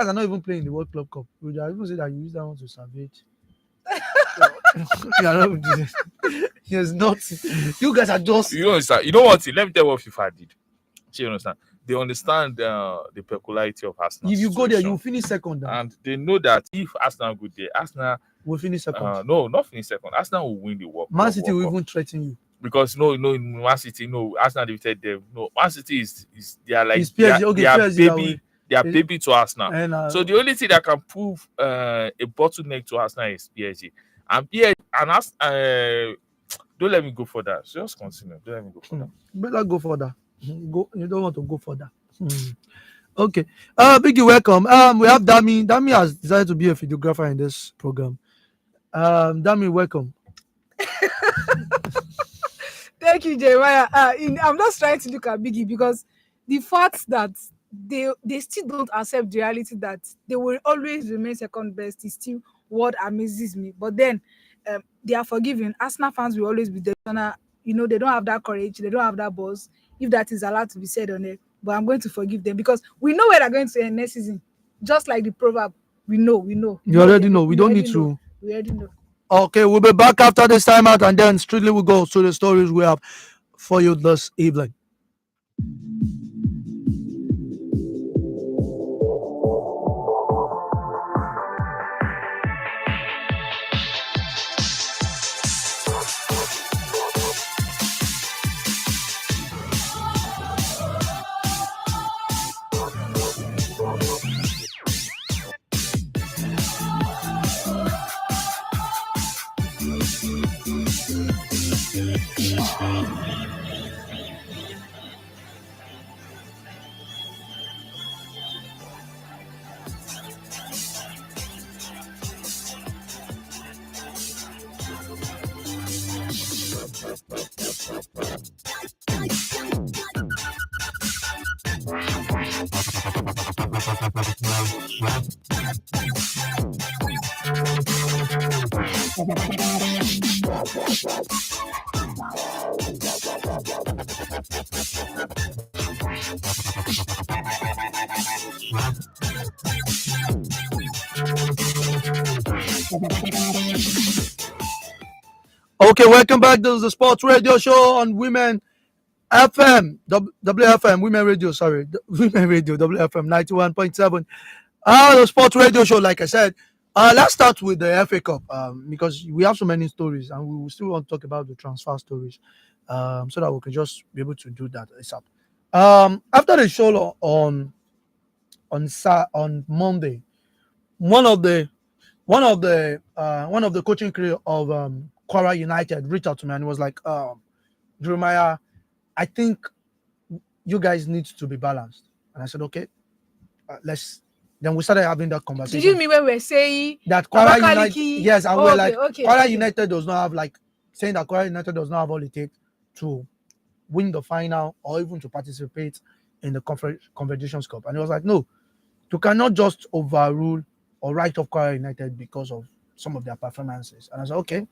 guys are not even playing the World Club Cup. You are even say that you use that one to salvage. You are not doing it. Yes, not. You guys are just. You understand? You know what? Let me tell you what FIFA did. Do you understand? They understand the peculiarity of Arsenal If you go there, you situation, will finish second. and they know that if Arsenal go there, Arsenal We'll finish second. no, not finish second. Arsenal will win the Man City World will Cup. even threaten you. Because no, in Man City, no, Arsenal defeated them. No, Man City is they are like It's PSG. Okay, they are PSG that baby, way. they are baby to Arsenal. And So the only thing that can prove a bottleneck to Arsenal is PSG. And PSG and don't let me go further. Just continue. Don't let me go further. better go further. Go. You don't want to go further. Okay. Biggie, welcome. We have Dami. Dami has decided to be a videographer in this program. Dami, welcome. Thank you, Jeremiah. I'm just trying to look at Biggie because the fact that they still don't accept the reality that they will always remain second best is still what amazes me. But then they are forgiving. Arsenal fans will always be delusional. You know, they don't have that courage. They don't have that balls. If that is allowed to be said on it, but I'm going to forgive them because we know where they're going to end next season. Just like the proverb, we know. You already know. We don't need to. We already know. Okay, we'll be back after this time out, and then strictly we'll go to the stories we have for you this evening. Okay, welcome back. This is the Sports Radio Show on Women FM, WFM, Women Radio, sorry, Women Radio, WFM 91.7. The Sports Radio Show, like I said. Let's start with the FA Cup because we have so many stories and we will still want to talk about the transfer stories so that we can just be able to do that ASAP. After the show on Monday, one of the coaching crew of Quora United reached out to me and was like, Jeremiah, I think you guys need to be balanced. And I said, okay, let's. Then we started having that conversation. Did you mean when we were saying that Quora United? Yes, and we're like, okay, Quora United does not have saying that Quora United does not have all it takes to win the final or even to participate in the Confederations Cup. And he was like, no, you cannot just overrule or write off Quora United because of some of their performances. And I said, okay,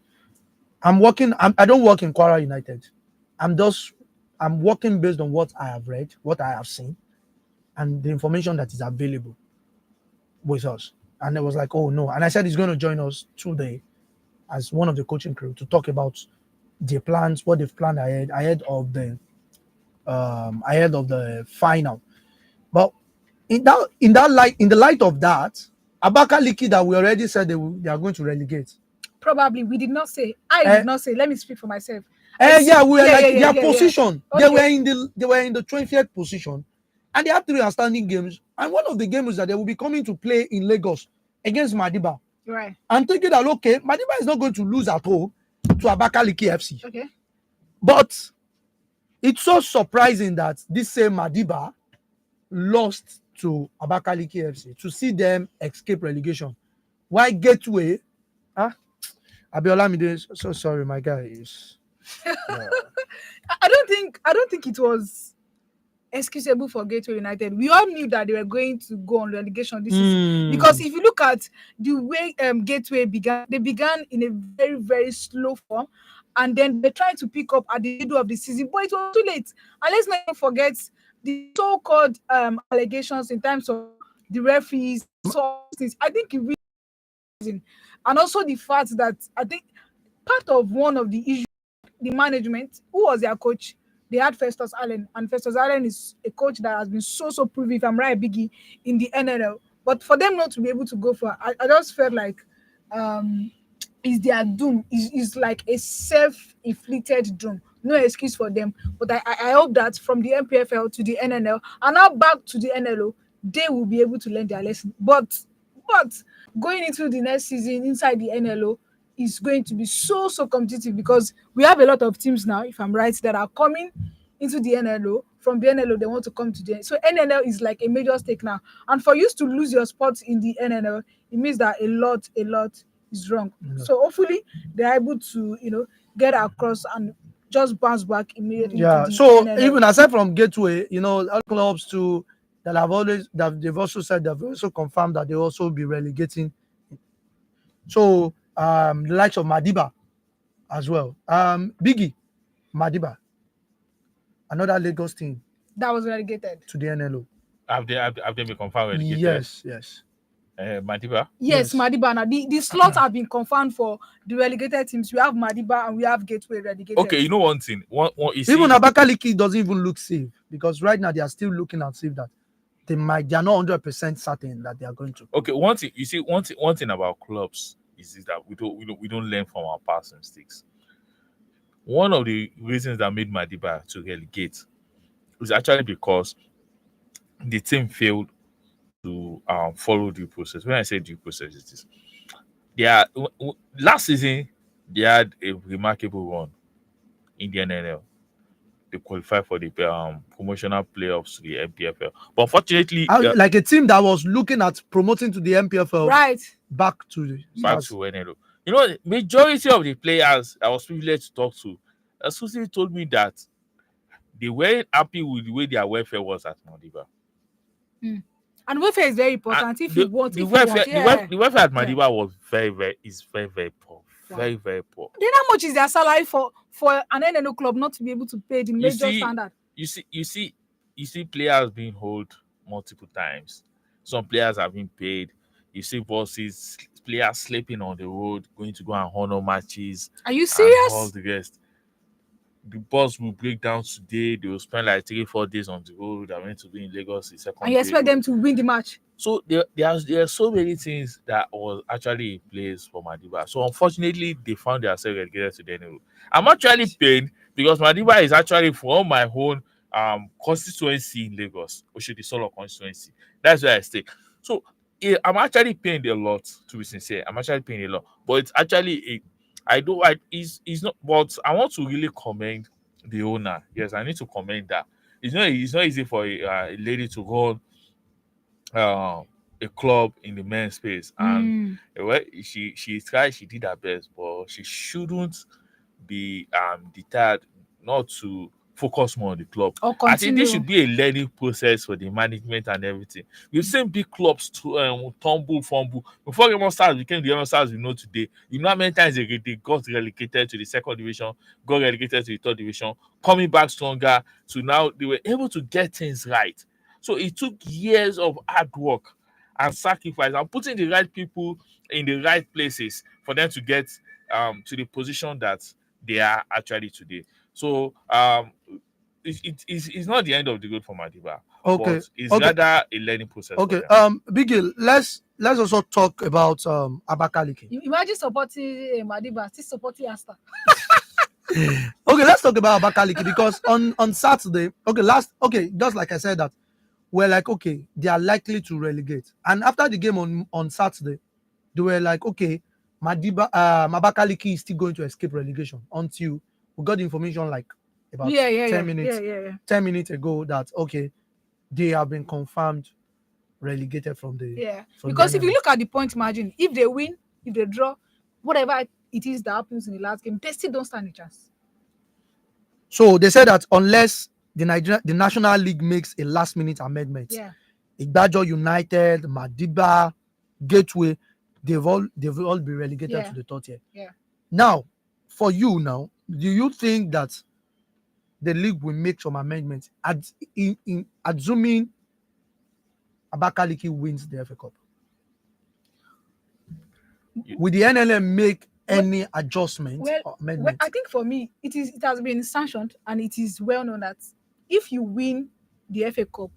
I don't work in Quora United. I'm working based on what I have read, what I have seen, and the information that is available with us. And it was like, oh no. And I said he's going to join us today as one of the coaching crew to talk about their plans, what they've planned ahead of the final. But in the light of that, Abakaliki that we already said they are going to relegate. Probably we did not say. I did not say. Let me speak for myself. Their position. Okay. They were in the 20th position, and they have 3 outstanding games. And one of the games that they will be coming to play in Lagos against Madiba. Right. I'm thinking that okay, Madiba is not going to lose at home to Abakaliki FC. Okay. But it's so surprising that this same Madiba lost to Abakaliki FC to see them escape relegation. Why Gateway? Abiola, so sorry, my guy is. I don't think it was excusable for Gateway United. We all knew that they were going to go on relegation this season because if you look at the way Gateway began, they began in a very, very slow form, and then they're trying to pick up at the middle of the season, but it was too late. And let's not forget the so-called allegations in terms of the referees, so all those things. I think it really amazing. And also the fact that I think part of one of the issues, the management, who was their coach? They had Festus Allen, and Festus Allen is a coach that has been so proven, if I'm right, Biggie, in the NNL. But for them not to be able to go for, I just felt like is their doom. Is like a self-inflicted doom. No excuse for them. But I hope that from the MPFL to the NNL and now back to the NLO, they will be able to learn their lesson. But going into the next season inside the NLO is going to be so competitive because we have a lot of teams now, if I'm right, that are coming into the NLO. From the NLO, they want to come to the, so NNL is like a major stake now. And for you to lose your spot in the NNL, it means that a lot is wrong. So hopefully they're able to, get across and just bounce back immediately. Yeah. To the So NNL. even aside from Gateway, other clubs too that have always that they've also said they've also confirmed that they also be relegating. So the likes of Madiba as well. Biggie, Madiba, another Lagos team that was relegated to the NLO. Have they been confirmed relegated? Yes. Madiba? Yes, Yes. Madiba. Now the slots have been confirmed for the relegated teams. We have Madiba and we have Gateway relegated. Okay, you know one thing. One you see, Even Abakaliki doesn't even look safe because right now they are still looking at safe that they are not 100% certain that they are going to. okay, one thing you see, one thing about clubs is that we don't learn from our past mistakes. One of the reasons that made Madiba to relegate was actually because the team failed to follow due process. When I say due process, it is last season they had a remarkable run in the NNL. They qualified for the promotional playoffs to the MPFL, but unfortunately, Like a team that was looking at promoting to the MPFL Right. back to the back to NLO. The majority of the players I was privileged to talk to, Susie told me that they weren't happy with the way their welfare was at Madiba. And welfare is very important. And If you want, the welfare at Madiba was very poor. Wow. Very, very poor. Then how much is their salary for an NNO club not to be able to pay the major standard? You see players being held multiple times. Some players have been paid. You see bosses, players sleeping on the road, going to go and honor matches. Are you serious? And all the rest. The bus will break down today. They will spend like 3-4 days on the road. I went to be in Lagos the second. And you expect them to win the match? So there are so many things that was actually in place for Madiba. So unfortunately, they found themselves relegated to the NLO. I'm actually pained because Madiba is actually from my own constituency in Lagos, Oshodi Solo constituency. That's where I stay. So I'm actually pained a lot, to be sincere. I'm actually pained a lot, but it's actually it's not. But I want to really commend the owner. Yes, I need to commend that. It's not easy for a lady to run a club in the men's space, and well, she tried, she did her best, but she shouldn't be deterred not to focus more on the club. I think this should be a learning process for the management and everything. We've seen big clubs tumble, fumble. Before Remo Stars became the Remo Stars we know today, you know how many times they got relegated to the second division, got relegated to the third division, coming back stronger to now they were able to get things right. So it took years of hard work and sacrifice and putting the right people in the right places for them to get to the position that they are actually today. So it's not the end of the road for Madiba. Okay. But it's rather a learning process. Okay. Biggie, let's also talk about Abakaliki. Imagine supporting Madiba, still supporting Asta. Okay, let's talk about Abakaliki because on Saturday, just like I said that we're like, okay, they are likely to relegate. And after the game on Saturday, they were like, okay, Abakaliki is still going to escape relegation until we got the information like about 10 minutes ago that okay, they have been confirmed relegated from the because if you look at the point margin, if they win, if they draw, whatever it is that happens in the last game, they still don't stand a chance. So they said that unless the National League makes a last-minute amendment, Igbajo United, Madiba, Gateway, they've all been relegated to the third tier. Yeah. Now, for you now, do you think that the league will make some amendments in assuming Abakaliki wins the FA Cup? Will the NLM make any adjustment or amendment? I think for me, it has been sanctioned and it is well known that if you win the FA Cup,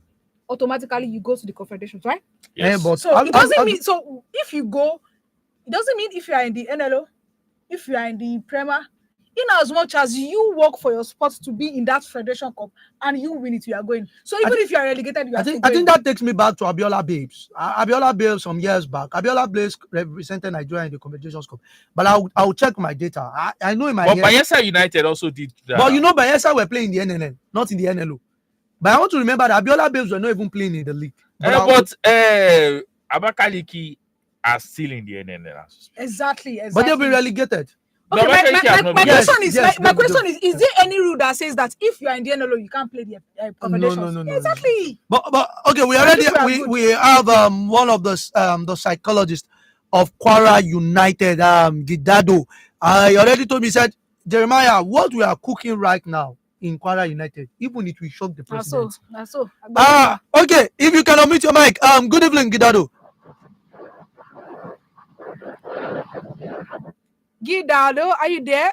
automatically you go to the Confederations, right? Yes. But So it doesn't mean so if you go, it doesn't mean if you are in the NLO, if you are in the Premier, in as much as you work for your sport to be in that Federation Cup and you win it, you are going. So even if you are relegated, you are still going. I think that takes me back to Abiola Babes. Abiola Babes some years back. Abiola Babes represented Nigeria in the Confederations Cup. But I'll check my data. I know in my But head. Bayelsa United also did that. But you know, Bayelsa were playing in the NNL, not in the NLO. But I want to remember that Abiola Babes were not even playing in the league. But Abakaliki are still in the NNL. Exactly. But they've been relegated. Okay, my question is there any rule that says that if you are in the NLO, you can't play the Confederations? No. Exactly. But okay, we have one of the psychologists of Kwara United, Gidado. I already told me, said, Jeremiah, what we are cooking right now in Kwara United, even it will shock the president. That's so. Okay, if you can unmute your mic. Good evening, Gidado. Gidado, are you there?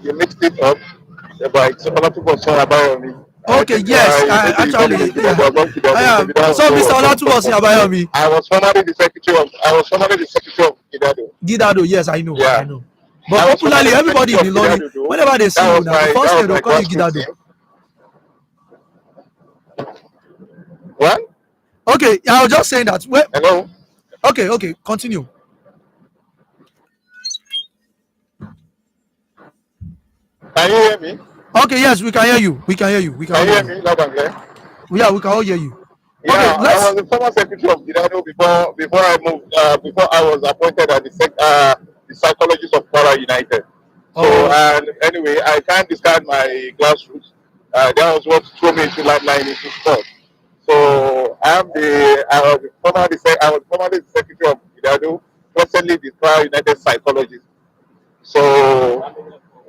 You mixed it up. But it's a lot of people about me. Okay, yes, actually, so Mr. Olatubosin Abayomi. I was formerly the secretary of Gidado. Gidado, yes, I know. Yeah. I know. But popularly, everybody in Ilorin, whenever they see you, now the first thing they'll call you Gidado. What? Okay, I was just saying that. Hello? Okay, continue. Can you hear me? Okay, yes, we can hear you. Can you hear me loud and clear? Yeah, we can all hear you. Yeah, okay, I was the former secretary of Gidado before I moved. Before I was appointed as the psychologist of Kwara United. So and anyway, I can't discard my grassroots. That was what threw me into line into sport. So I was formerly the secretary of Gidado, presently the Kwara United psychologist. So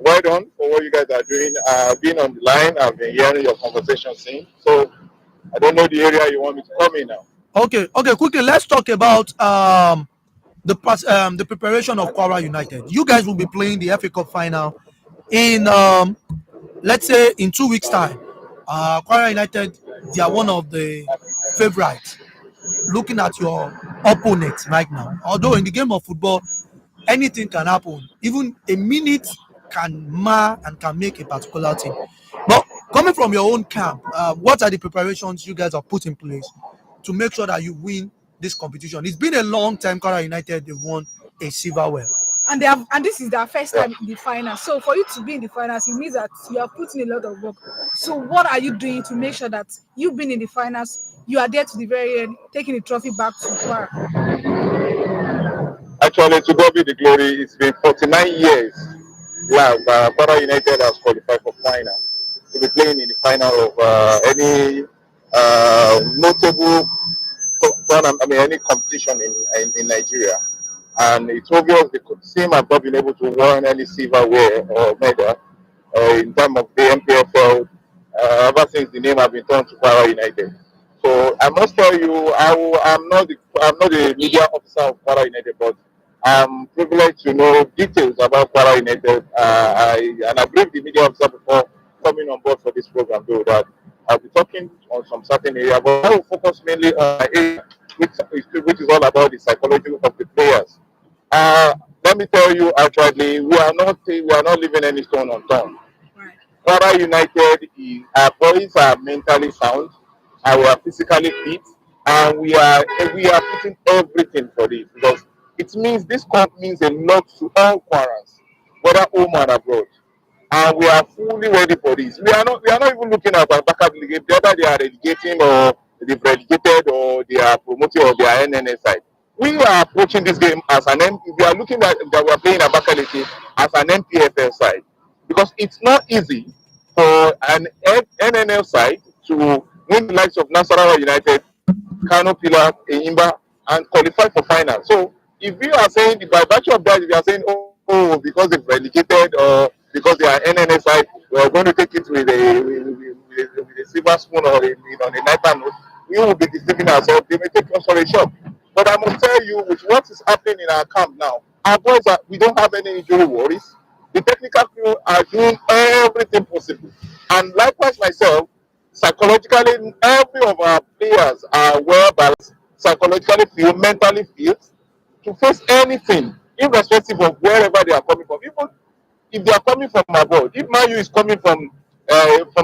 well done for what you guys are doing. I've been on the line. I've been hearing your conversation scene. So I don't know the area you want me to come in now. Okay, quickly, let's talk about the preparation of Kwara United. You guys will be playing the FA Cup final in let's say in 2 weeks' time. Kwara United, they are one of the favorites. Looking at your opponent right now, although in the game of football, anything can happen. Even a minute can mar and can make a particular team. But coming from your own camp, what are the preparations you guys have put in place to make sure that you win this competition? It's been a long time Kwara United they've won a silverware. And this is their first time in the finals. So for you to be in the finals, it means that you are putting a lot of work. So what are you doing to make sure that you've been in the finals, you are there to the very end, taking the trophy back to Kwara? Actually, to God be the glory, it's been 49 years. Yeah, Kwara United has qualified for final. To be playing in the final of any notable any competition in Nigeria. And it's obvious the team have not been able to win any silverware or medal in terms of the MPFL ever since the name has been turned to Kwara United. So I must tell you, I'm not the media officer of Kwara United, but I'm privileged to know details about Kwara United. I briefed the media officer before coming on board for this program, though, that I'll be talking on some certain area, but I will focus mainly on my area, which is all about the psychology of the players. Let me tell you, actually, we are not leaving any stone unturned. Kwara United, our boys are mentally sound, and we are physically fit, and we are putting everything for this because it means this cup means a lot to all Kwaras, whether home and abroad. And we are fully ready for this. We are not even looking at our backup league, whether they are relegating or they've relegated or they are promoting or they are NNS side. We are approaching this game as we are looking at that we are playing Abakaliki as an MPFL side because it's not easy for an NNL side to win the likes of Nasarawa United, Kano Pillar, Enyimba, and qualify for final. So if you are saying by virtue of that, if you are saying because they've relegated or because they are NNS side, we are going to take it with a silver spoon or on a knife and note. we will be deceiving ourselves. They may take us for a shock. But I must tell you, with what is happening in our camp now, our boys we don't have any injury worries. The technical crew are doing everything possible. And likewise myself, psychologically, every of our players are well balanced, psychologically fit, mentally fit, to face anything, irrespective of wherever they are coming from. Even if they are coming from abroad, if Manu is coming from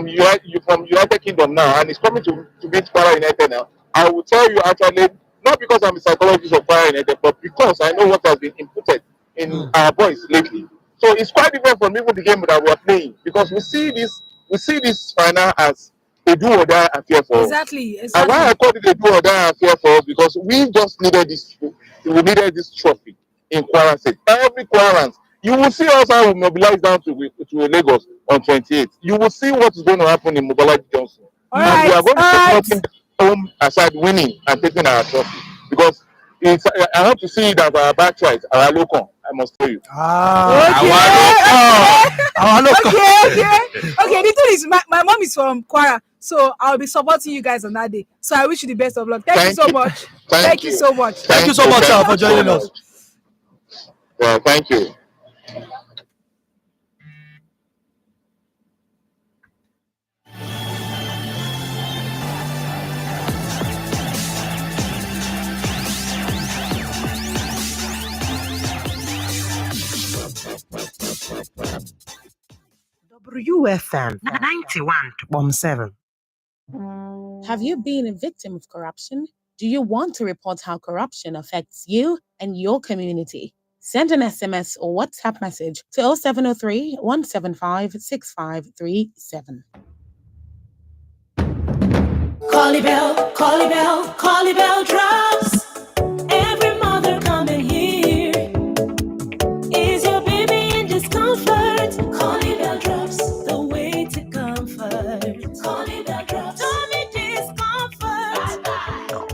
United Kingdom now and is coming to meet Kwara United now, I will tell you actually, not because I'm a psychologist of Kwara United, but because I know what has been inputted in our boys lately. So it's quite different from even the game that we are playing, because we see this final as a do or die affair for us. Exactly. And why I call it a do or die affair for us, because we just needed this trophy in Kwara State. Every Kwarans, you will see us how we mobilize down to Lagos on 28th. You will see what is going to happen in Mobile Johnson. All And right, we are going to take nothing home aside winning and taking our trophy. Because I want to see that our back right, our local, I must tell you. Okay. The thing is, my mom is from Kwara, so I'll be supporting you guys on that day. So I wish you the best of luck. Thank you so much. Thank you so much. Thank you so much, sir, for joining us. Yeah, thank you. WFM 91.7. Have you been a victim of corruption? Do you want to report how corruption affects you and your community? Send an SMS or WhatsApp message to 0703 175 6537. Collie Bell drops. Every mother come and hear. Is your baby in discomfort? Collie Bell drops, the way to comfort. Collie Bell drops. Tummy discomfort. Bye-bye.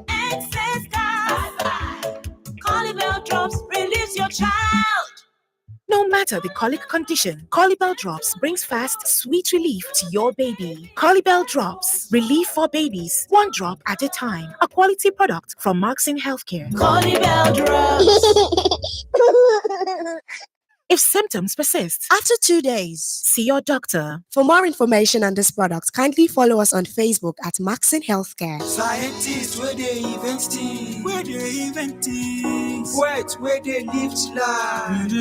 Excess gas. Bye-bye. Collie Bell drops relieves your child. No matter the colic condition, Colibel Drops brings fast, sweet relief to your baby. Colibel Drops, relief for babies, one drop at a time. A quality product from Markson Healthcare. Colibel Drops. If symptoms persist after 2 days, see your doctor. For more information on this product, kindly follow us on Facebook at Markson Healthcare. Scientists where they invent things, poets where they lift life,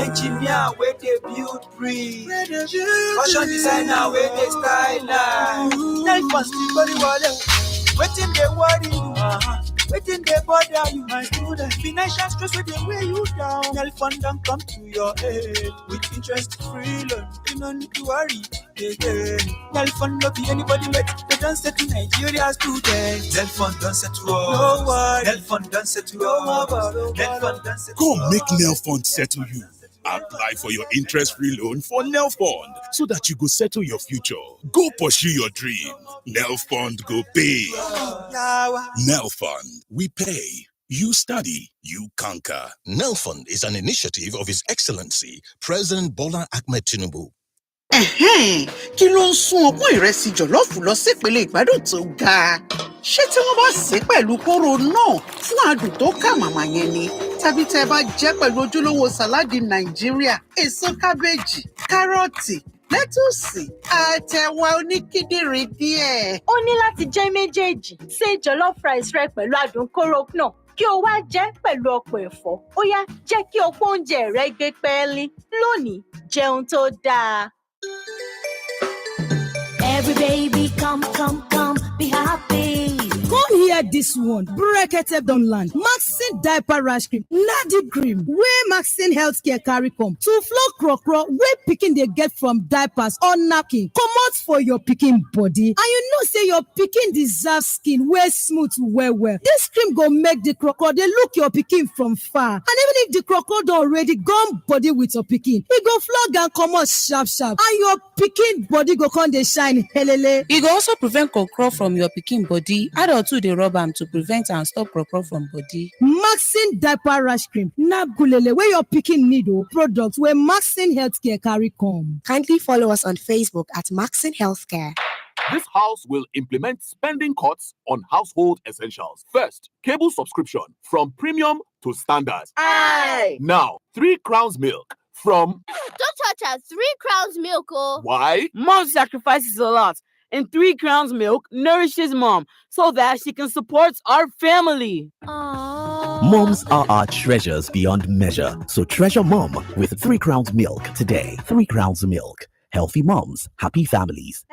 engineer where they build bridge, fashion designer where they style life. Life must be very well. Waiting they worry you, waiting they bother you, my student. Financial stress where they weigh you down. Nelly fund and come to your aid with interest-free loan. You don't need to worry again. Nelly fund not be anybody wait. They don't set to Nigeria students. Nelly fund don't set to us. No worry. Nelly fund don't set to us. Nelly fund don't set to us. Come make Nel Fund settle you. Apply for your interest-free loan for Nel Fund so that you go settle your future. Go pursue your dream. Nel Fund go pay. Nel Fund, we pay. You study, you conquer. Nel Fund is an initiative of His Excellency President Bola Ahmed Tinubu. Kí ló ń sún ọpọ́n ìrẹsì jọ̀lọ́ọ̀fù lọ sípele ìgbádùn tó ga? Ṣé tí wọ́n bá sè é pẹ̀lú kóró náà fún adùn tó kà màmá yẹn ni? Tàbí tẹ́ bá jẹ́ pẹ̀lú ojúlówó sàláàdì Nàìjíríà, èso kábéèjì, kárọ̀tì, lẹ́tùsì, àtẹ̀wà oníkíndìnrín díẹ̀. Ó ní láti jẹ́ méjèèjì. Ṣé jollof rice rẹ pẹ̀lú adùn kóró náà kí o wá jẹ́ pẹ̀lú ọ̀pọ̀ ẹ̀fọ́. Ó yá, jẹ́ kí ọ̀pọ̀ oúnjẹ rẹ gbé pẹ́ẹ́lí. Lónìí, jẹun tó dáa. Every baby come, be happy. Come hear this one. Brekete don land. Maxine diaper rash cream. Nadi cream. Where Maxine Healthcare carry come. To flow crocro. Where pikin they get from diapers or napkin. Come out for your pikin body. And you know say your pikin deserve skin where smooth well. This cream go make the crocro. They look your pikin from far. And even if the crocro don already gum body with your pikin, it go flog and come out sharp. And your pikin body go come dey shine helele. E go also prevent crocro from your pikin body. Adult too dey rub am to prevent and stop crocro from body. Maxine diaper rash cream na gulele wey your pikin need o. Product wey Maxine Healthcare carry come. Kindly follow us on Facebook at Maxine Healthcare. This house will implement spending cuts on household essentials. First, cable subscription from premium to standard. Aye. Now, 3 crowns milk from... Don't touch us. 3 crowns milk, oh. Why? Mom sacrifices a lot, and 3 crowns milk nourishes mom so that she can support our family. Moms are our treasures beyond measure. So treasure mom with 3 crowns milk today. 3 crowns milk. Healthy moms, happy families.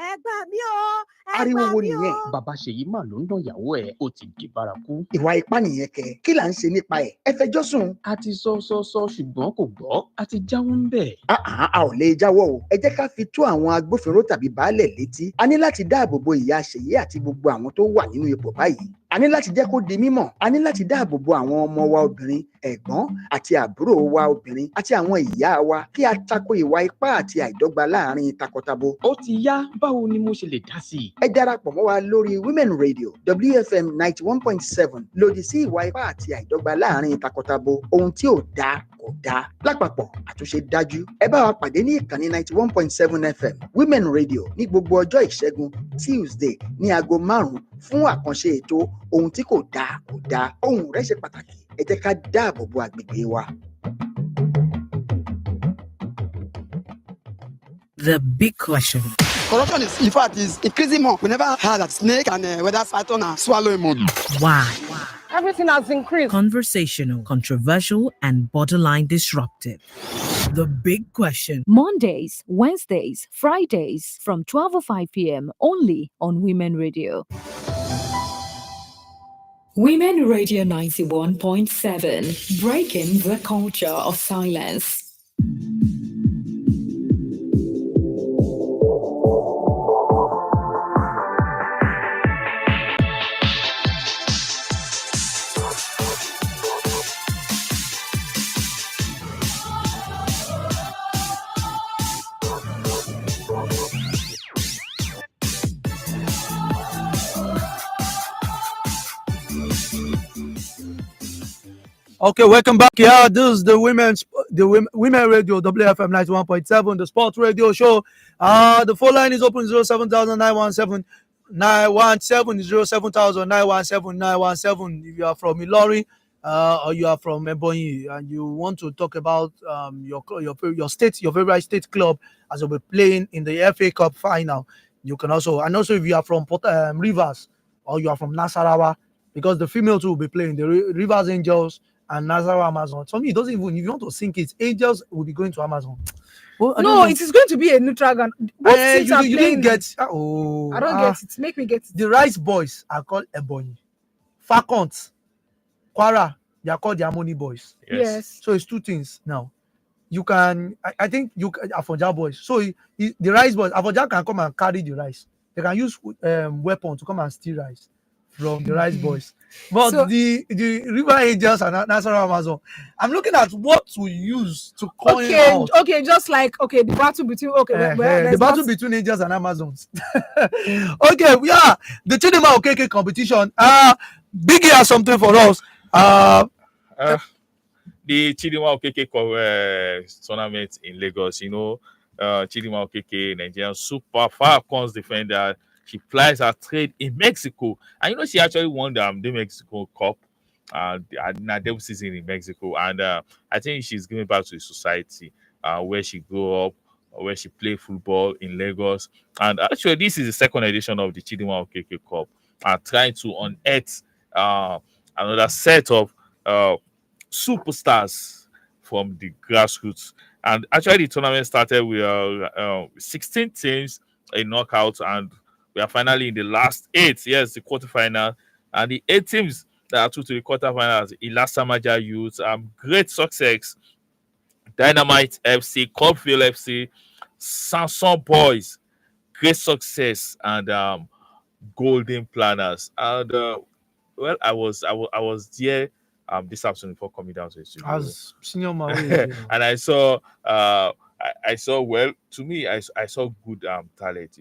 Ariwo wo nìyẹn? Bàbá Ṣèyí mà ló ń dán ìyàwó ẹ̀, ó ti di bárakú. Ìwà ipá nìyẹn kẹ̀, kí là ń ṣe nípa ẹ̀? Ẹ fẹjọ́ sùn. A ti sọ ṣùgbọ́n kò gbọ́, a ti jáwọ́ ń bẹ̀. A ò lè jáwọ́ o. Ẹ jẹ́ ká fi tó àwọn agbófinró tàbí baálẹ̀ létí. A ní láti dáàbò bo ìyá Ṣèyí àti gbogbo àwọn tó wà nínú ipò báyìí. A ní láti jẹ́ kó di mímọ̀. A ní láti dáàbò bo àwọn ọmọ wa obìnrin, ẹ̀gbọ́n àti àbúrò wa obìnrin àti àwọn ìyá wa kí a tako ìwà ipá àti àìdọ́gba láàárín takọtabo. Ó ti yá, báwo ni mo ṣe lè dá sí i? Ẹ darapọ̀ mọ́ wa lórí Women Radio WFM 91.7 lòdì sí ìwà ipá àti àìdọ́gba láàárín takọtabo. Ohun tí ò dáa kò dáa. Lápapọ̀ àtúnṣe dájú. Ẹ bá wa pàdé ní ìkànnì 91.7 FM Women Radio ní gbogbo ọjọ́ ìṣẹ́gun Tuesday ní aago 5 fún àkànṣe ètò ohun tí kò dáa kò dáa. Ohun rẹ̀ ṣe pàtàkì. Ẹ jẹ́ ká dáàbò bo agbègbè wa. The big question. Corruption is, in fact, is increasing more. We never had that snake and whether python and swallow money. Why? Everything has increased. Conversational, controversial, and borderline disruptive. The big question. Mondays, Wednesdays, Fridays from 12:05 p.m. only on Women Radio. Women Radio 91.7, breaking the culture of silence. Okay, welcome back. Yeah, this is the women radio WFM 91.7, the sports radio show. The phone line is open 0700917 07000 if you are from Ilori or you are from Ebonyi and you want to talk about your state, your favorite state club as you'll be playing in the FA Cup final, you can also, and also if you are from Rivers or you are from Nasarawa, because the female too will be playing the Rivers Angels and Nasarawa Amazon. For me, it doesn't even, if you want to think it, Angels will be going to Amazon. Well, no, it is going to be a neutral ground. You didn't get. I don't get it. Make me get it. The Rice Boys are called Ebonyi. Falcons, Kwara, they are called the Harmony Boys. Yes. So it's two things now. You can, I think you Afonja Boys. So the Rice Boys, Afonja can come and carry the rice. They can use weapons to come and steal rice from the Rice Boys. But so, the River Angels and Nasarawa Amazon, I'm looking at what to use to call it out. Okay, just like the battle between the battle between Angels and Amazons. Okay, yeah, the Chidima Okeke competition. Biggie has something for us. The Chidima Okeke tournament in Lagos, Chidima Okeke, Nigerian Super Falcons defender. She plies her trade in Mexico. And she actually won the Mexico Cup in her debut season in Mexico. And I think she's going back to the society where she grew up, where she played football in Lagos. And actually, this is the second edition of the Chidima Okeke Cup. Trying to unearth another set of superstars from the grassroots. And actually, the tournament started with 16 teams in knockout, and we are finally in the last 8. Yes, the quarterfinal. And the 8 teams that are through to the quarterfinals, Ilasamaja Youth, great success, Dynamite FC, Cornfield FC, Samson Boys, great success, and Golden Planners. And well, I was there this afternoon before coming down to the studio. As senior man, and I saw well, to me, I saw good talent.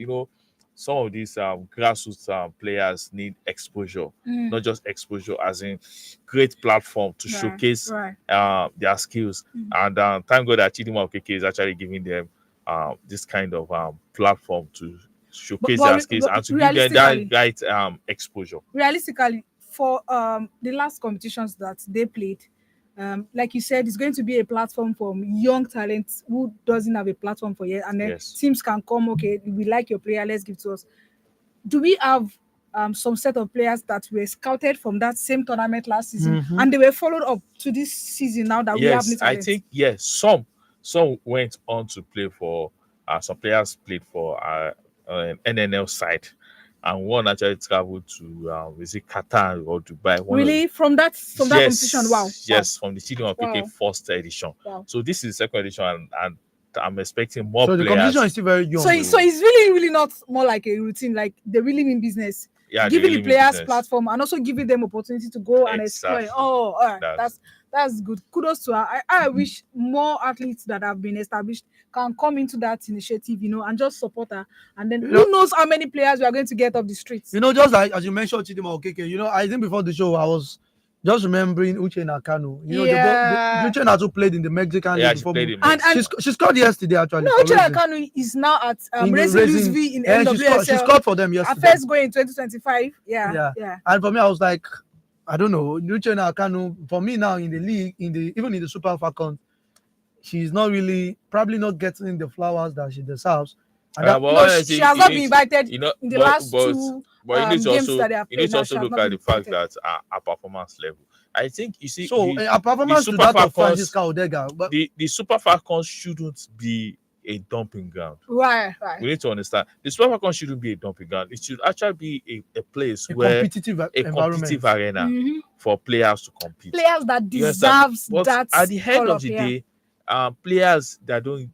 Some of these grassroots players need exposure, not just exposure as in great platform to showcase their skills. And thank God that Chidima Okeke is actually giving them this kind of platform to showcase their skills and to give them that right exposure. Realistically, for the last competitions that they played, like you said, it's going to be a platform for young talents who doesn't have a platform for yet, and then teams can come. Okay, we like your player, let's give to us. Do we have some set of players that were scouted from that same tournament last season, and they were followed up to this season now that we have new talents? I think some went on to play for some players played for NNL side, and one actually traveled to is it Qatar or Dubai? Really, from that competition? Wow. Yes, from the Children of PK first edition. Wow. So this is the second edition, and I'm expecting more players. So the competition is still very young. So it's really not more like a routine. Like they really mean business. Yeah, giving the players platform and also giving them opportunity to go and explore. Oh, all right. That's good. Kudos to her. I wish more athletes that have been established can come into that initiative, and just support her. And then who knows how many players we are going to get off the streets. Just like as you mentioned Chidima Okeke, I think before the show I was just remembering Uche Nakano. Uche Nakano played in the Mexican league before. And she scored yesterday actually. No, Uche Nakano is now at Racing V in WFM. She scored for them yesterday. Her first goal in 2025. Yeah. And for me, I was like, I don't know, Uche Nakano. For me now in the league, even in the Super Falcons, she's not really probably not getting the flowers that she deserves. And she has not been invited in the last two. But you need to also look at the fact that our performance level. I think you see. So our performance to that of Francisca Odega. The Super Falcons shouldn't be a dumping ground. Right. We need to understand the Super Falcons shouldn't be a dumping ground. It should actually be a place where a competitive arena for players to compete. Players that deserves that. At the end of the day, players that don't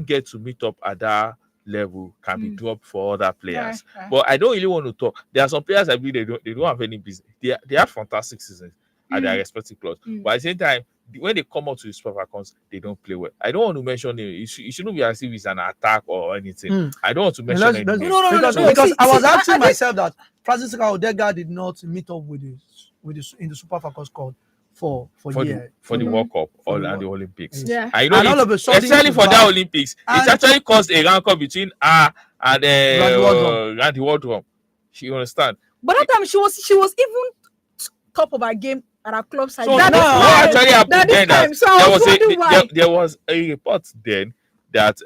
get to meet up at that level can be dropped for other players. But I don't really want to talk. There are some players I believe they don't have any business. They have fantastic seasons at their respective clubs. But at the same time, when they come out to the Super Falcons, they don't play well. I don't want to mention it. It shouldn't be as if it's an attack or anything. I don't want to mention it. No. Because I was asking myself that Francisca Odega did not meet up with in the Super Falcons squad for the World Cup and the Olympics. Yeah. I know, all of a sudden, especially for that Olympics, it actually caused a rancor between her and Randy Wardrum. You understand? But that time she was even top of her game at her club side. So what actually happened then? There was a report then that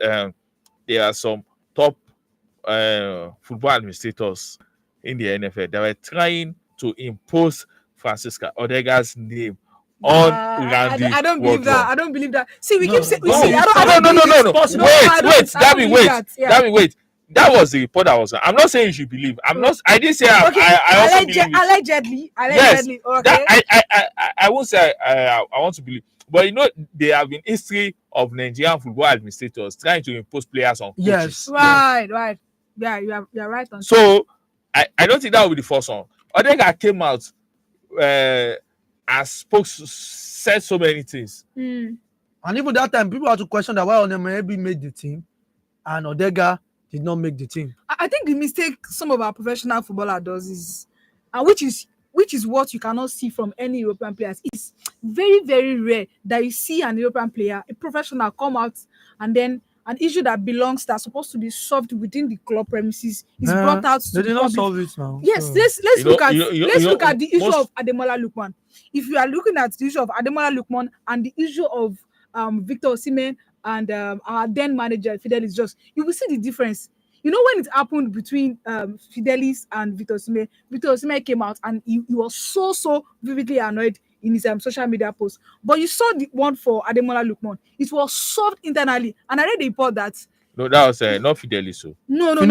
there are some top football administrators in the NFL that were trying to impose Francisca Odega's name on Randy. I don't believe that. I don't believe that. See, we keep saying. No. Wait. That was the report I was. I'm not saying you should believe. I didn't say. Okay. I also believe. Allegedly. Yes. Okay. I won't say I want to believe, but there have been history of Nigerian football administrators trying to impose players on coaches. Yes. Right. Yeah, you're right on. So I don't think that will be the first one. Odega came out and said so many things. And even that time, people had to question that why Onemebi made the team and Odega did not make the team. I think the mistake some of our professional footballer does is, and which is what you cannot see from any European players. It's very, very rare that you see an European player, a professional, come out and then an issue that's supposed to be solved within the club premises is brought out to the public. They did not solve it now. Yes, let's look at the issue of Ademola Lookman. If you are looking at the issue of Ademola Lookman and the issue of Victor Osimhen and our then manager Fidelis Just, you will see the difference. When it happened between Fidelis and Victor Osimhen came out and he was so vividly annoyed in his social media post. But you saw the one for Ademola Lookman. It was solved internally. And I read the report that... No, that was not Fidelis. So. No. With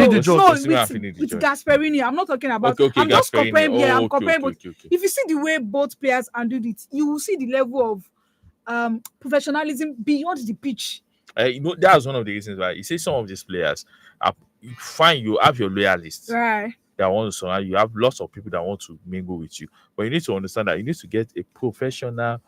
Gasperini. I'm not talking about... Okay, I'm just comparing. I'm comparing. Okay. If you see the way both players handled it, you will see the level of professionalism beyond the pitch. That was one of the reasons why you see some of these players fine, you have your loyalists that want to surround you. You have lots of people that want to mingle with you, but you need to understand that you need to get a professional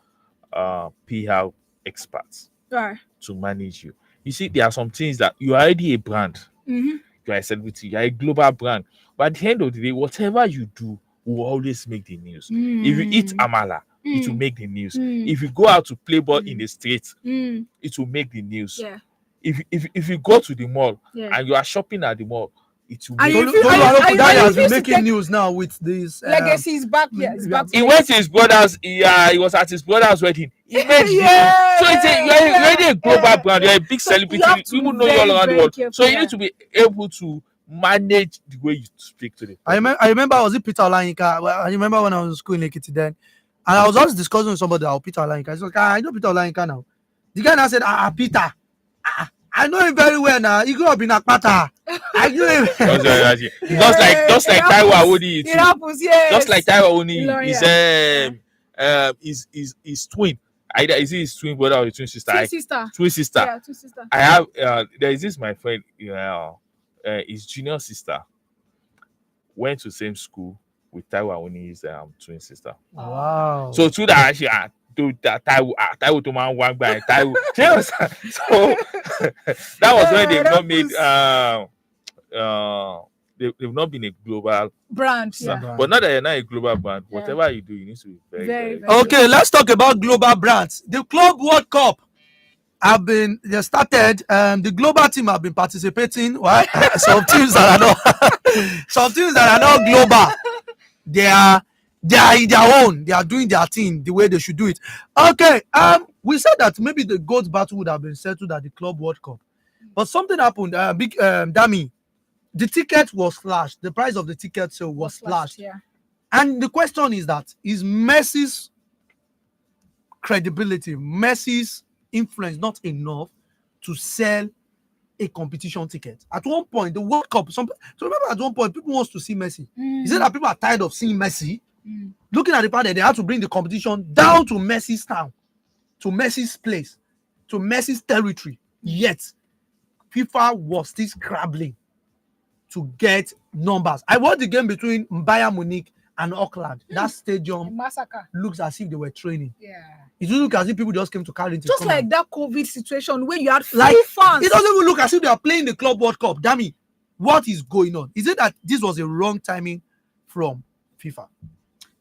PR expert to manage you. You see, there are some things that you are already a brand, you are a celebrity, you are a global brand, but at the end of the day, whatever you do will always make the news. If you eat amala, it will make the news. If you go out to play ball in the streets, it will make the news. if you go to the mall Yeah. and you are shopping at the mall, it will And make if you- Tolu and- Aloku and- Dare and has if been you making take- news now with this. Legacy is back. Yeah, it's back. he went to his brother's. Yeah, he was at his brother's wedding. He made video. Yeah, So it's a, you're already a global brand. You're a big celebrity. have to People be know you all very, around the very world. careful, So you yeah. need to be able to manage the way you speak to them. I remember was it Peter Olayinka? Well, I remember when I was in school in Ekiti then, and I was always discussing with somebody about Peter Olayinka. He's like, I know Peter Olayinka now. The guy now said, Peter, I know him very well now. He grew up in Akpata. I know him. Just like Taiwo Awoni. It happens, yes. Just like Taiwo Awoni Ilorin, is his twin. Either is he his twin brother or his twin sister? Twin sister. Twin sister. Yeah, twin sister. I have there is this my friend, his junior sister went to same school with Taiwo Awoni's twin sister. Wow. So through that actually Taiwo to man one by Taiwo. So that was when they've not made they've not been a global Brand, brand. yeah. But not that you're not a global brand. Yeah. Whatever you do, you need to be very Okay, let's talk about global brands. The Club World Cup they started. The global team have been participating. Right? Some teams that are not global. They are in their own. They are doing their thing the way they should do it. Okay. We said that maybe the GOAT battle would have been settled at the Club World Cup, but something happened. Big Dami, the ticket was slashed. The price of the ticket sale was slashed. Yeah. And the question is that is Messi's credibility, Messi's influence not enough to sell a competition ticket? At one point, the World Cup, so remember at one point, people wants to see Messi. Is it that people are tired of seeing Messi? Looking at the fact that they had to bring the competition down to Messi's town, to Messi's place, to Messi's territory. Yet, FIFA was still scrabbling to get numbers. I watched the game between Bayern Munich and Auckland. That stadium Massacre. looks as if they were training. Yeah. It doesn't look as if people just came to carry it. Just like that COVID situation where you had few Like, fans. it doesn't even look as if they are playing the Club World Cup. Damn it. What is going on? Is it that this was a wrong timing from FIFA?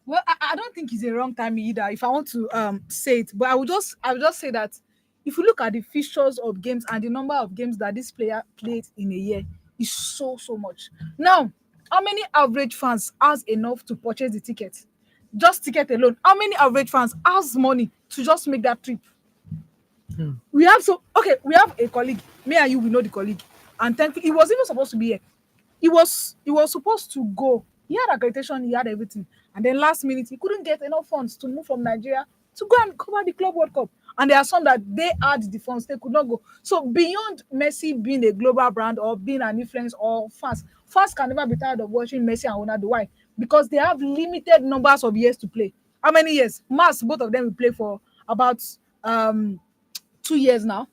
Well, I don't think it's a wrong time either. If I want to say it, but I would just say that if you look at the fixtures of games and the number of games that this player played in a year, is so much. Now, how many average fans has enough to purchase the ticket? Just ticket alone. How many average fans has money to just make that trip? We have a colleague. Me and you, we know the colleague, and thankfully he was even supposed to be here. He was supposed to go. He had accreditation, he had everything, and then last minute he couldn't get enough funds to move from Nigeria to go and cover the Club World Cup. And there are some that they had the funds, they could not go. So beyond Messi being a global brand or being an influence or fans can never be tired of watching Messi and Ronaldo. Why? Because they have limited numbers of years to play. How many years? Both of them will play for about 2 years now,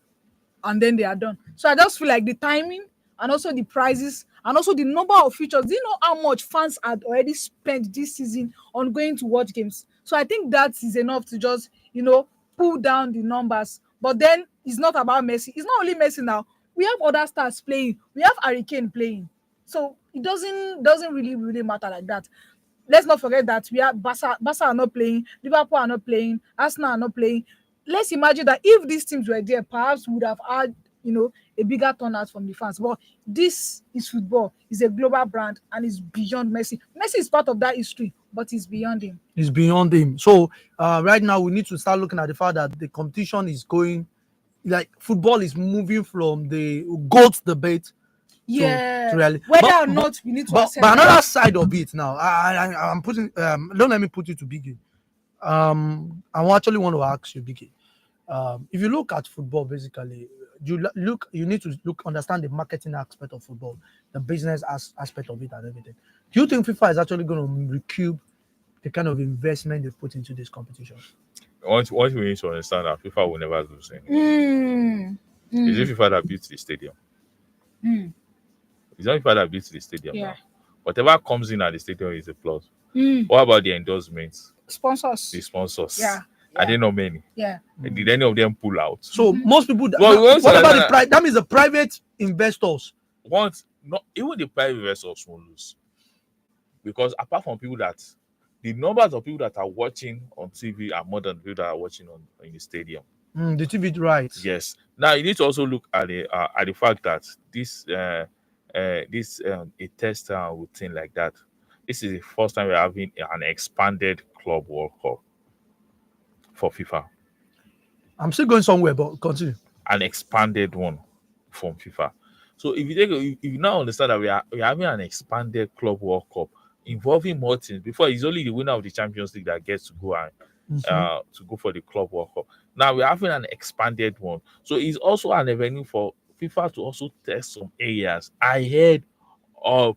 and then they are done. So I just feel like the timing and also the prices and also the number of features. Do you know how much fans had already spent this season on going to watch games? So I think that is enough to just, pull down the numbers. But then it's not about Messi. It's not only Messi now. We have other stars playing. We have Harry Kane playing. So it doesn't really matter like that. Let's not forget that we have Barca are not playing, Liverpool are not playing, Arsenal are not playing. Let's imagine that if these teams were there, perhaps we would have had, a bigger turnout from the fans. But this is football. It's a global brand and it's beyond Messi. Messi is part of that history, but it's beyond him. It's beyond him. So right now we need to start looking at the fact that the competition is going, like football is moving from the GOAT debate to reality. Whether or not we need to accept but another side of it now, I'm putting don't let me put it to Biggie. I actually want to ask you, Biggie. If you look at football, basically, you need to understand the marketing aspect of football, the business aspect of it, and everything. Do you think FIFA is actually going to recoup the kind of investment they've put into this competition? Once we need to understand that FIFA will never lose anything. Is it FIFA that built the stadium? It's not FIFA that built the stadium. Yeah. Now. Whatever comes in at the stadium is a plus. What about the endorsements? Sponsors. The sponsors. Yeah. Are there not many? Yeah. Did any of them pull out? So most people. Well, what about the price? That means the private investors. Even the private investors won't lose, because apart from people the numbers of people that are watching on TV are more than people that are watching in the stadium. The TV rights. Yes. Now you need to also look at the fact that this a test routine like that. This is the first time we're having an expanded club World Cup for FIFA. I'm still going somewhere, but continue. An expanded one from FIFA. So if you now understand that we are having an expanded club World Cup involving more teams. Before, it's only the winner of the Champions League that gets to go and to go for the club World Cup. Now we're having an expanded one. So it's also an avenue for FIFA to also test some areas ahead of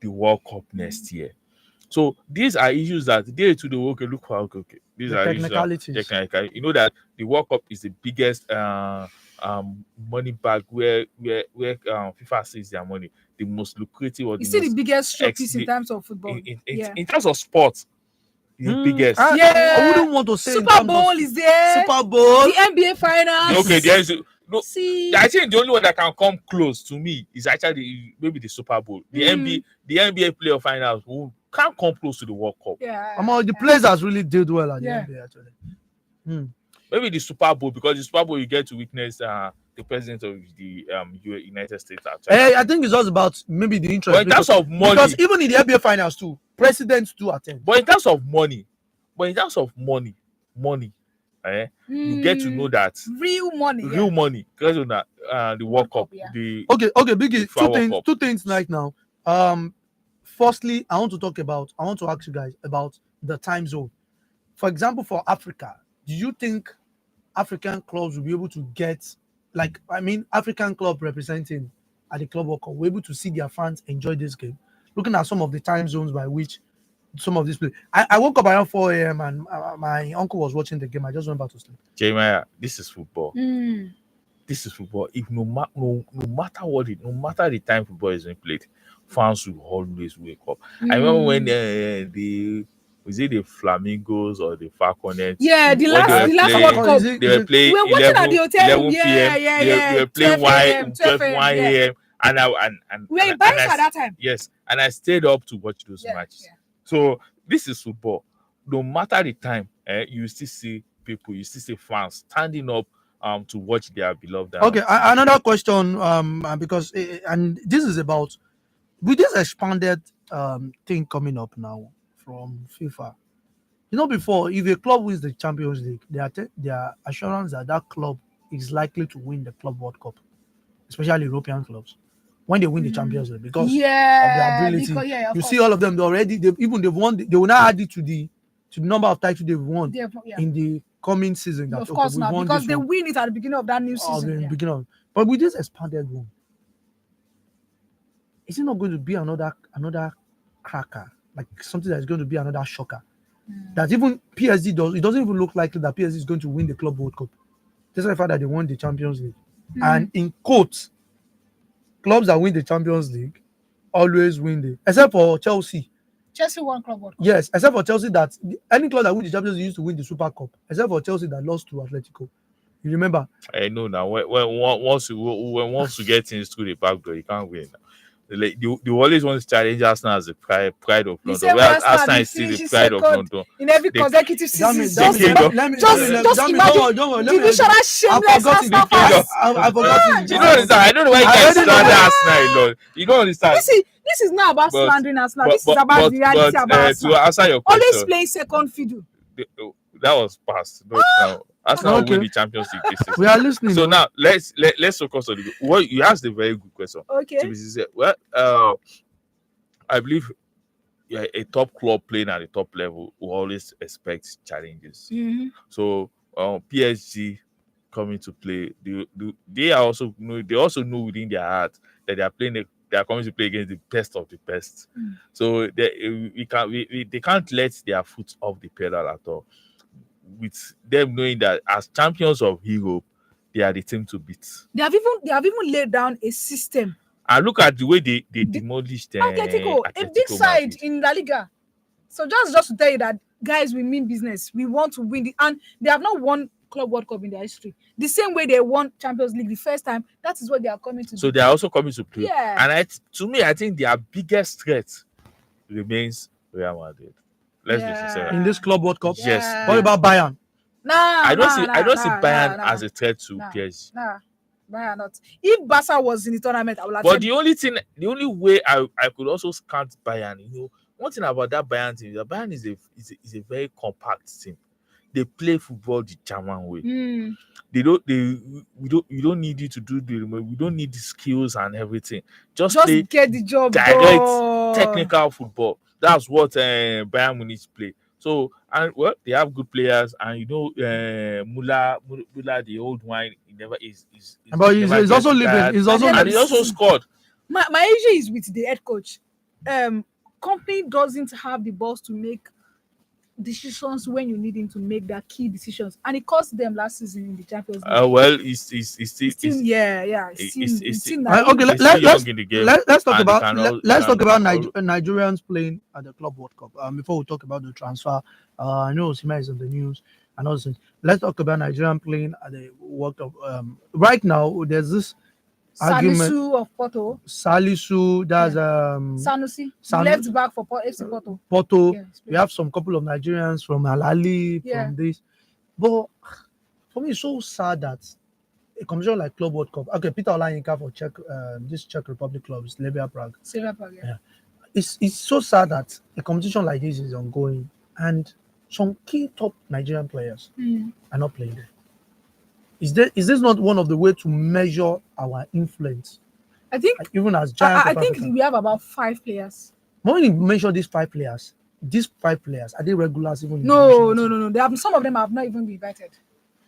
the World Cup next year. So these are issues that they to the work look for. Okay. These The are technicalities. issues technical. You know that the World Cup is the biggest money bag where FIFA sees their money, the most lucrative or It's still the biggest showpiece in terms of football. In terms of sports. The biggest. I wouldn't want to say Super Bowl is there. Super Bowl. The NBA finals. Okay, there's no. See, I think the only one that can come close to me is actually maybe the Super Bowl. The NBA playoff finals who can't come close to the World Cup. Yeah. The players has really did well at the NBA actually. Maybe the Super Bowl, because the Super Bowl you get to witness the president of the United States. I think it's just about maybe the interest. But in terms of money, because even in the NBA finals too, presidents do attend. But in terms of money, you get to know that real money, because of that the World Cup. The okay, Biggie. Two things right now. Firstly, I want to ask you guys about the time zone. For example, for Africa, do you think African clubs will be able to get, African club representing at the Club World Cup, will be able to see their fans enjoy this game? Looking at some of the time zones by which some of these players. I woke up around 4 a.m. and my uncle was watching the game. I just went back to sleep. Jeremiah, this is football. This is football. If no matter the time football is being played, fans will always wake up. I remember when the Flamingos or the Falconets? Yeah, the last World Cup. They were playing. We were watching at the hotel. 11 p.m. They were playing 12 a.m. And we were in Paris at that time. Yes, and I stayed up to watch those matches. Yeah. So this is football. No matter the time, you still see people, you still see fans standing up to watch their beloved. Okay, another question, because and this is about with this expanded thing coming up now from FIFA. Before, if a club wins the Champions League, their assurance that club is likely to win the Club World Cup, especially European clubs, when they win the Champions League, because of their ability. You see all of them already. They've won. They will now add it to the number of titles they've won in the coming season. Of course, now because they win it at the beginning of that new season. But with this expanded one, is it not going to be another cracker, like something that's going to be another shocker? That even PSG does. It doesn't even look likely that PSG is going to win the Club World Cup. Just the fact that they won the Champions League, and in quotes, clubs that win the Champions League always win except for Chelsea. Chelsea won Club World Cup. Yes, except for Chelsea, that any club that wins the Champions League used to win the Super Cup, except for Chelsea that lost to Atletico. You remember? I know now. Once you get things through the back door, you can't win. They always want to challenge Arsenal as the pride of London. Whereas Arsenal is still the pride of London. In every consecutive season. Just imagine. Divisional shameless Arsenal fans. I forgot. You don't understand. I don't know why you guys slander Arsenal alone. You don't understand. This is not about slandering Arsenal. This is about the reality about Arsenal. To answer your question, always playing second fiddle. That was past. Now Arsenal will win the Champions League this season. We are listening. So now let's focus on what you asked a very good question. Okay. Well, I believe a top club playing at the top level will always expect challenges. So PSG coming to play, they also know within their heart that they are coming to play against the best of the best. So they can't let their foot off the pedal at all. With them knowing that as champions of Europe, they are the team to beat. They have even laid down a system. And look at the way they demolished Atletico, a big side in La Liga. So just to tell you that, guys, we mean business. We want to win and they have not won Club World Cup in their history. The same way they won Champions League the first time, that is what they are coming to do. So they are also coming to play. Yeah. And to me, I think their biggest threat remains Real Madrid. Let's be sincere. In this Club World Cup? Yes. What about Bayern? I don't see Bayern as a threat to PSG. Nah, Bayern not. If Barca was in the tournament, I would have But said. the only way I could also count Bayern, one thing about that Bayern team, that Bayern is a very compact team. They play football the German way. We don't need you to do we don't need the skills and everything. Just play get the job direct done. technical football. That's what Bayern Munich play. So they have good players, and Muller, the old wine, he never is. But he's also living. He's also and he also scored. My issue is with the head coach. Company doesn't have the balls to make decisions when you need him to make that key decisions, and it cost them last season in the Champions League. Well, he's still okay. Let's talk about Nigerians playing at the Club World Cup. Before we talk about the transfer, I know Osimhen is in the news and all things. Let's talk about Nigerian playing at the World Cup. Right now, there's this argument. Salisu of Porto. Salisu, that's Sanusi. Left back for FC Porto. Porto. Yeah, we have some couple of Nigerians from Al-Ali, from this. But for me, it's so sad that a competition like Club World Cup. Okay, Peter Olayinka for this Czech Republic club is Slavia Prague. Yeah. It's so sad that a competition like this is ongoing and some key top Nigerian players are not playing there. Is this not one of the ways to measure our influence? I think even as giants. I think we have about 5 players. When you measure these 5 players, are they regulars even? No. Some of them have not even been invited.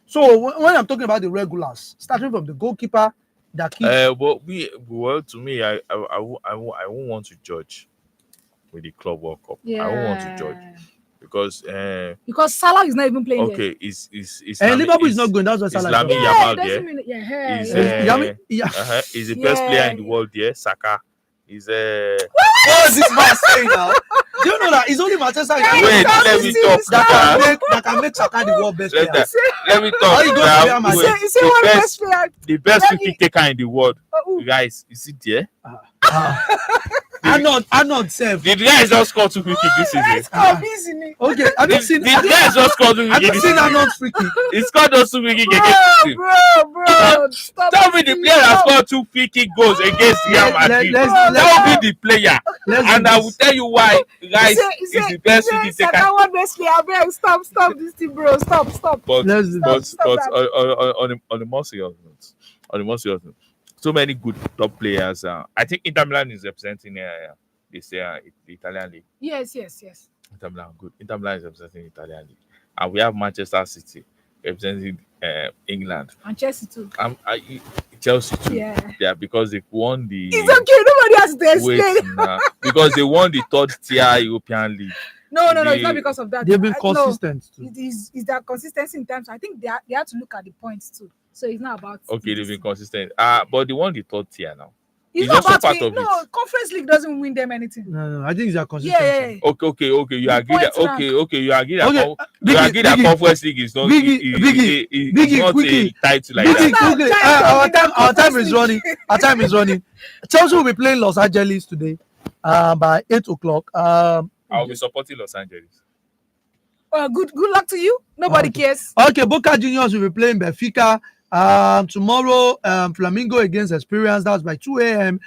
So when I'm talking about the regulars, starting from the goalkeeper, that keeps. To me, I won't want to judge with the Club World Cup. Yeah. I won't want to judge. Because Salah is not even playing. Okay, and Liverpool is not going. That's what Salah is. He's the best player in the world. Yeah, Saka is. What is this man saying now? Do you know that it's only Manchester United let me talk. that can make Saka the world best player? Let me talk. The best free kick taker in the world, guys. Is it there? Arnold self. The guys just scored 2 free kicks this season. Okay, have you seen? The guys just scored 2 free kicks. Have you seen Arnold's free kick? He scored those 2 free kicks against the team. Bro, tell me the player that scored 2 free kick goals against Real Madrid. That will be the player, and I will tell you why. Guys, is the best free kick taker. Stop this thing, bro. Stop. But on the more serious note, so many good top players. I think Inter Milan is representing the Italian league. Yes. Inter Milan good. Inter Milan is representing the Italian league, and we have Manchester City representing England. Manchester too. Chelsea too. Yeah, because they won the. It's okay. Nobody has to explain. Because they won the 3rd tier European league. No, it's not because of that. They've been consistent too. It is their consistency in terms. I think they have to look at the points too. So it's not about. Okay, they've been consistent. But they won the 3rd tier now. It's not about part of it. Conference League doesn't win them anything. No. I think it's a consistency. Yeah. Okay. You agree that. Okay. You agree that Conference League is not. Biggie, not quickly. a title like that. Our time is running. Chelsea will be playing Los Angeles today, by 8:00. I'll be supporting Los Angeles. Good luck to you. Nobody cares. Okay, Boca Juniors will be playing Benfica. Tomorrow, Flamingo against Experience. That's by 2 a.m.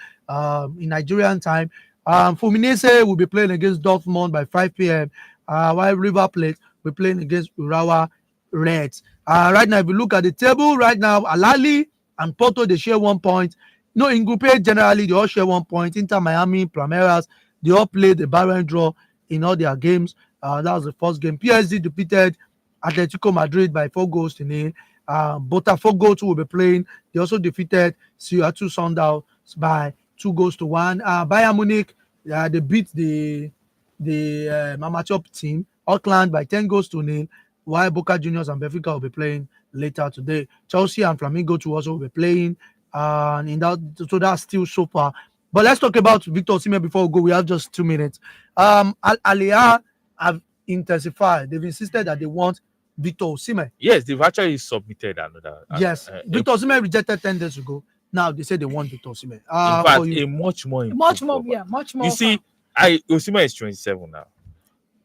In Nigerian time. Fluminense will be playing against Dortmund by 5 p.m. While River Plate will be playing against Urawa Reds. Right now, if you look at the table, right now, Al-Ali and Porto, they share 1 point. No, in Group A, generally, they all share 1 point. Inter Miami, Palmeiras, they all played the barren draw in all their games. That was the first game. PSG defeated Atletico Madrid by 4-0. Botafogo too will be playing. They also defeated Seattle Sounders by 2-1. Bayern Munich, they beat the Mamachop team, Auckland, by 10-0. While Boca Juniors and Benfica will be playing later today. Chelsea and Flamingo too also will be playing. So that's still so far. But let's talk about Victor Osimhen before we go. We have just 2 minutes. Al-Ahly have intensified. They've insisted that they want Victor Osimhen. Yes, they've actually submitted another. Yes, Victor Osimhen rejected 10 days ago. Now they say they want Victor Osimhen. In fact, a much more. Much more. You see, Osimhen is 27 now.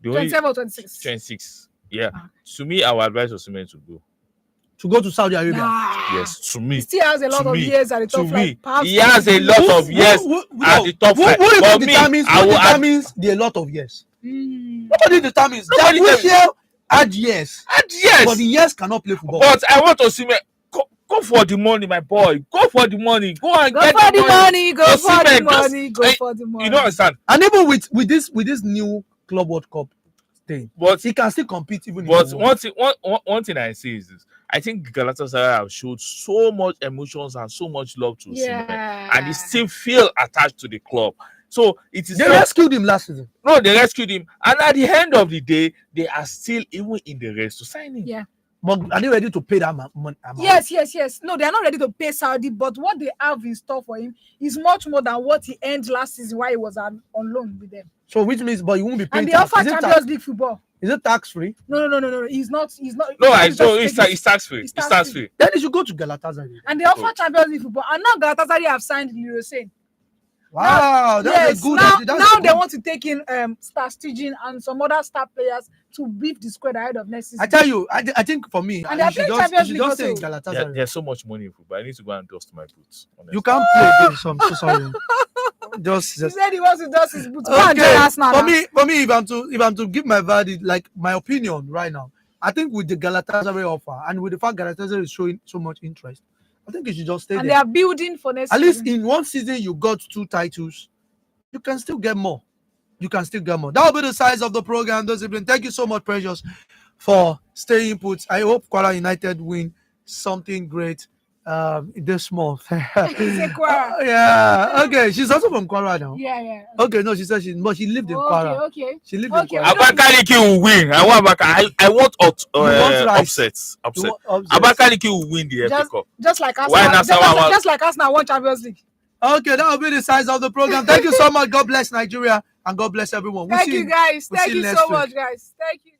27 or 26? 26. Yeah. To me, our advice was meant to go. To go to Saudi Arabia. Yes, to me. He still has a lot of years at the top flight. He has a lot of years at the top flight. Who But even me, determines the lot of years? Nobody determines. That Wilshere had years. But the years cannot play football. But I want to see me. Go for the money, my boy. Go for the money. Go and Go get for the money. money. Go for the money. Go for the money. You don't understand. And even with this new Club World Cup thing, but he can still compete even. But one thing I say is this: I think Galatasaray have showed so much emotions and so much love to Osimhen, and he still feel attached to the club. So it is. They rescued him last season. No, they rescued him, and at the end of the day, they are still even in the race to sign him. Yeah. But are they ready to pay that amount? Yes. No, they are not ready to pay Saudi, but what they have in store for him is much more than what he earned last season while he was on loan with them. So which means, but you won't be paying. And they offer Champions League football. Is it tax free? No. He's not. No, it's tax free. It's tax free. Then you should go to Galatasaray. And they offer Champions League football. And now Galatasaray have signed Leroy Sane. Wow, that's a good. Now they want to take in Star Sturgeon and some other star players to beef the squad ahead of next season. I tell you, I think for me, and they are playing Champions League just stay in Galatasaray. There's so much money in football. I need to go and dust my boots. Honestly. You can't play again, so I'm so sorry. Just he said he wants to dust his boots. Okay. For me, if I'm to give my verdict, like my opinion right now, I think with the Galatasaray offer and with the fact Galatasaray is showing so much interest, I think you should just stay and there. They are building for next At season. least in one season, you got 2 titles. You can still get more. That will be the size of the program this evening. Thank you so much, Precious, for staying put. I hope Kwara United win something great this month. Yeah. Okay. She's also from Kwara now. Yeah. Okay. No, she said she lived in Kwara. Okay. She lived in Kwara. Abakaliki will win. I want upsets. Abakaliki will win the FA Cup. Just like Arsenal. Just like Arsenal won Champions League. Okay, that will be the size of the program. Thank you so much. God bless Nigeria and God bless everyone. Thank you guys. Thank you so much, guys. Thank you guys.